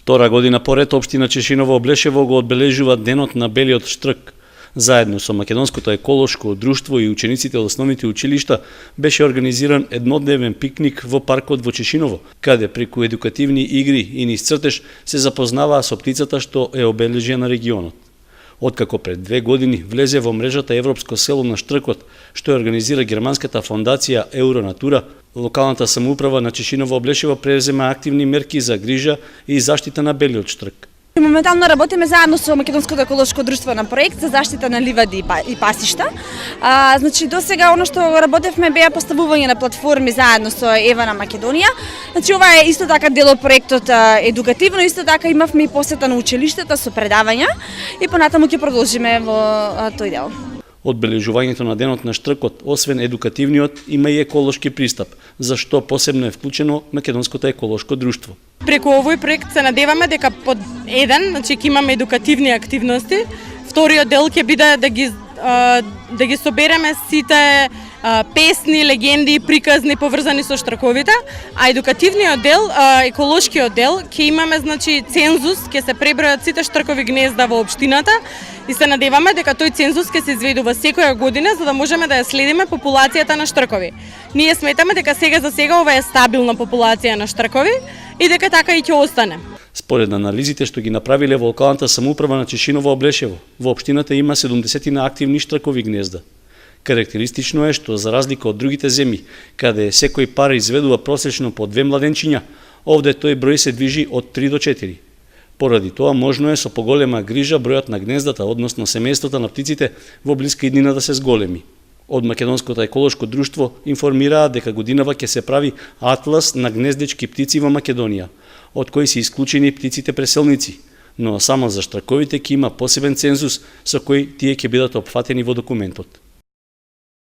Втора година поред општина Чешиново Облешево го одбележува денот на белиот штрк. Заедно со Македонското еколошко друштво и учениците од основните училишта беше организиран еднодневен пикник во паркот во Чешиново, каде преку едукативни игри и низ цртеж се запознаваа со птицата што е обележја на регионот. Откако пред 2 години влезе во мрежата Европско село на штркот, што ја организира германската фондација Евронатура, локалната самоуправа на Чешиново Облешево презема активни мерки за грижа и заштита на белиот штрк. Моментално работиме заедно со Македонското еколошко друштво на проект за заштита на ливади и пасишта. Значи до сега она што работевме беа поставување на платформи заедно со Ева на Македонија. Значи ова е исто така дел од проектот едукативно, исто така имавме и посета на училиштата со предавања и понатаму ќе продолжиме во тој дел. Одбележувањето на денот на штркот, освен едукативниот, има и еколошки пристап, за што посебно е вклучено Македонското еколошко друштво. Преку овој проект се надеваме дека под еден, значи ќе имаме едукативни активности, вториот дел ќе биде да ги собереме сите песни, легенди, приказни поврзани со штрковите, а едукативниот дел, еколошкиот дел, ќе имаме значи цензус, ќе се пребројат сите штркови гнезда во општината и се надеваме дека тој цензус ќе се изведува секоја година за да можеме да ја следиме популацијата на штркови. Ние сметаме дека сега за сега ова е стабилна популација на штркови и дека така и ќе остане. Според анализите што ги направиле во локалната самоуправа на Чешиново Облешево, во општината има 70 активни штркови гнезда. Карактеристично е што за разлика од другите земји, каде секој пар изведува просечно по 2 младенчиња, овде тој број се движи од 3 до 4. Поради тоа можно е со поголема грижа бројот на гнездата, односно семејствата на птиците во блиска иднина да се зголеми. Од Македонското еколошко друштво информираа дека годинава ќе се прави атлас на гнездечки птици во Македонија, од кои се исклучени птиците преселници, но само за штрковите ќе има посебен цензус со кој тие ќе бидат опфатени во документот.